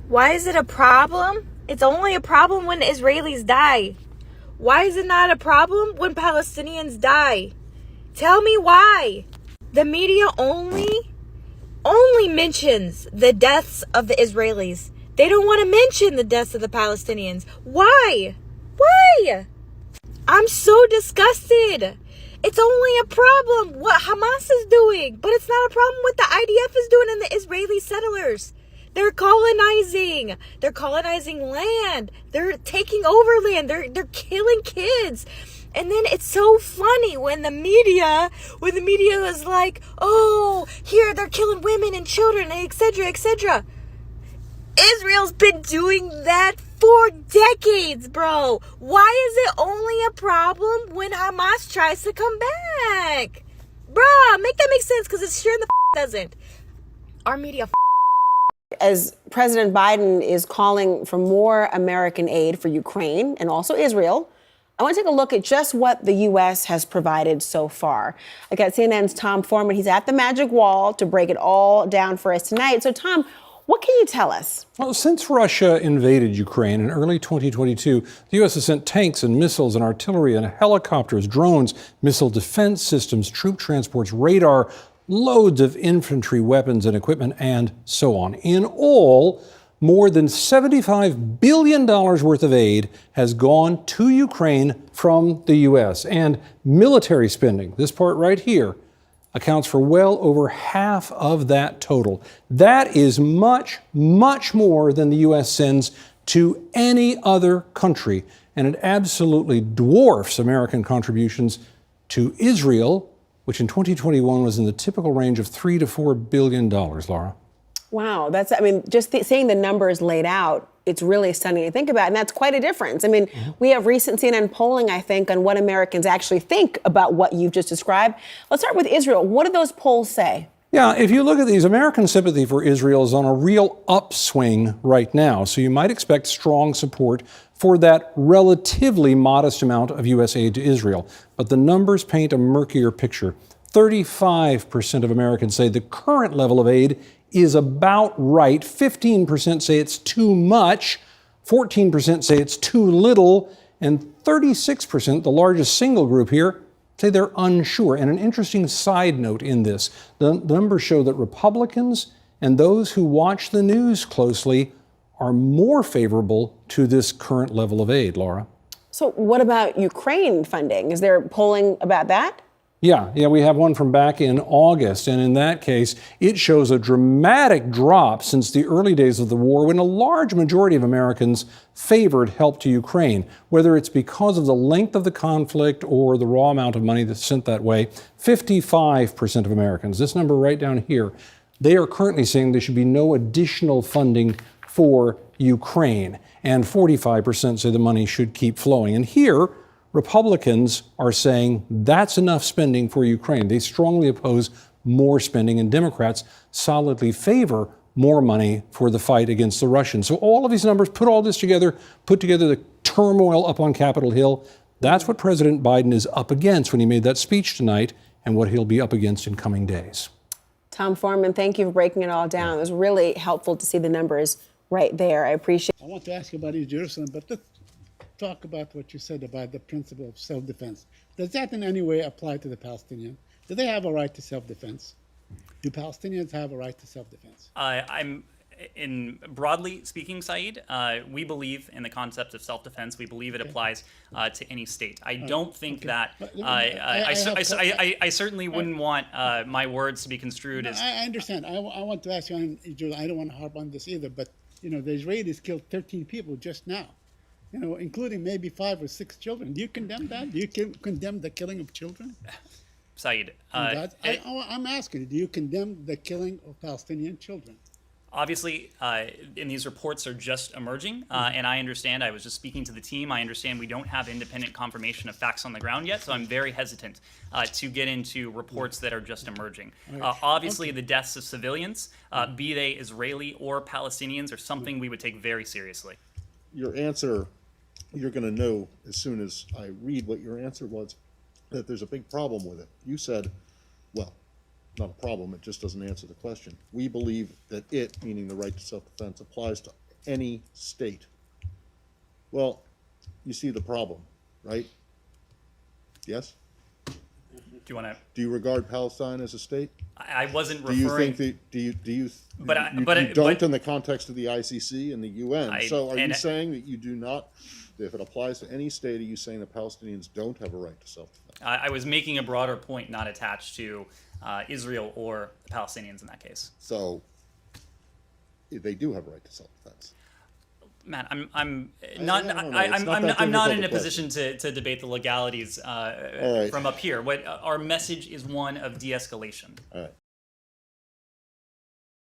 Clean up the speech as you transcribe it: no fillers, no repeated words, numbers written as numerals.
Why is it a problem? It's only a problem when Israelis die. Why is it not a problem when Palestinians die? Tell me why. The media only mentions the deaths of the Israelis. They don't want to mention the deaths of the Palestinians. Why? Why? I'm so disgusted. It's only a problem what Hamas is doing, but it's not a problem what the IDF is doing and the Israeli settlers. They're colonizing. They're colonizing land. They're taking over land. They're killing kids. And then it's so funny when the media is like, oh, here they're killing women and children, etc., etc. Israel's been doing that for decades, bro. Why is it only a problem when Hamas tries to come back? Bruh, make that make sense, because it sure in the doesn't. Our media As President Biden is calling for more American aid for Ukraine and also Israel, I want to take a look at just what the U.S. has provided so far. I got CNN's Tom Foreman. He's at the magic wall to break it all down for us tonight. So, Tom, what can you tell us? Well, since Russia invaded Ukraine in early 2022, the U.S. has sent tanks and missiles and artillery and helicopters, drones, missile defense systems, troop transports, radar, loads of infantry weapons and equipment, and so on. In all, more than $75 billion worth of aid has gone to Ukraine from the U.S. And military spending, this part right here, accounts for well over half of that total. That is much, much more than the U.S. sends to any other country. And it absolutely dwarfs American contributions to Israel, which in 2021 was in the typical range of $3 to $4 billion, Laura. Wow, just seeing the numbers laid out, it's really stunning to think about. And that's quite a difference. We have recent CNN polling, I think, on what Americans actually think about what you've just described. Let's start with Israel. What do those polls say? Yeah, if you look at these, American sympathy for Israel is on a real upswing right now. So you might expect strong support for that relatively modest amount of U.S. aid to Israel. But the numbers paint a murkier picture. 35% of Americans say the current level of aid is about right. 15% say it's too much. 14% say it's too little. And 36%, the largest single group here, say they're unsure. And an interesting side note in this, the numbers show that Republicans and those who watch the news closely are more favorable to this current level of aid, Laura. So what about Ukraine funding? Is there polling about that? Yeah, we have one from back in August, and in that case, it shows a dramatic drop since the early days of the war when a large majority of Americans favored help to Ukraine, whether it's because of the length of the conflict or the raw amount of money that's sent that way. 55% of Americans, this number right down here, they are currently saying there should be no additional funding for Ukraine, and 45% say the money should keep flowing. And here, Republicans are saying that's enough spending for Ukraine. They strongly oppose more spending, and Democrats solidly favor more money for the fight against the Russians. So all of these numbers, put all this together, put together the turmoil up on Capitol Hill. That's what President Biden is up against when he made that speech tonight, and what he'll be up against in coming days. Tom Foreman, thank you for breaking it all down. It was really helpful to see the numbers right there. I appreciate it. I want to ask you about East Jerusalem, but let's talk about what you said about the principle of self-defense. Does that in any way apply to the Palestinians? Do they have a right to self-defense? Do Palestinians have a right to self-defense? In broadly speaking, Saeed, we believe in the concept of self-defense. We believe it applies to any state. I don't think that. I certainly wouldn't want my words to be construed as. I understand. I want to ask you. I don't want to harp on this either. But the Israelis killed 13 people just now, including maybe 5 or 6 children. Do you condemn that? Do you condemn the killing of children? Saeed, I'm asking you. Do you condemn the killing of Palestinian children? Obviously, and these reports are just emerging, and I understand, I was just speaking to the team, I understand we don't have independent confirmation of facts on the ground yet, so I'm very hesitant to get into reports that are just emerging. Obviously, the deaths of civilians, be they Israeli or Palestinians, are something we would take very seriously. Your answer, you're going to know as soon as I read what your answer was, that there's a big problem with it. You said, well, not a problem, it just doesn't answer the question. We believe that it, meaning the right to self-defense, applies to any state. Well, you see the problem, right? Yes? Do you want to? Do you regard Palestine as a state? I wasn't Do you referring. think that, do you But I- you, but you I- don't but- in the context of the ICC and the UN. So are you and- saying that you do not, if it applies to any state, are you saying that Palestinians don't have a right to self-defense? I was making a broader point, not attached to Israel or the Palestinians in that case. So they do have a right to self-defense. Matt, I'm not. I don't know. I, It's I'm not I'm, that I'm not difficult in a a position to debate the legalities right. from up here. What our message is one of de-escalation. All right.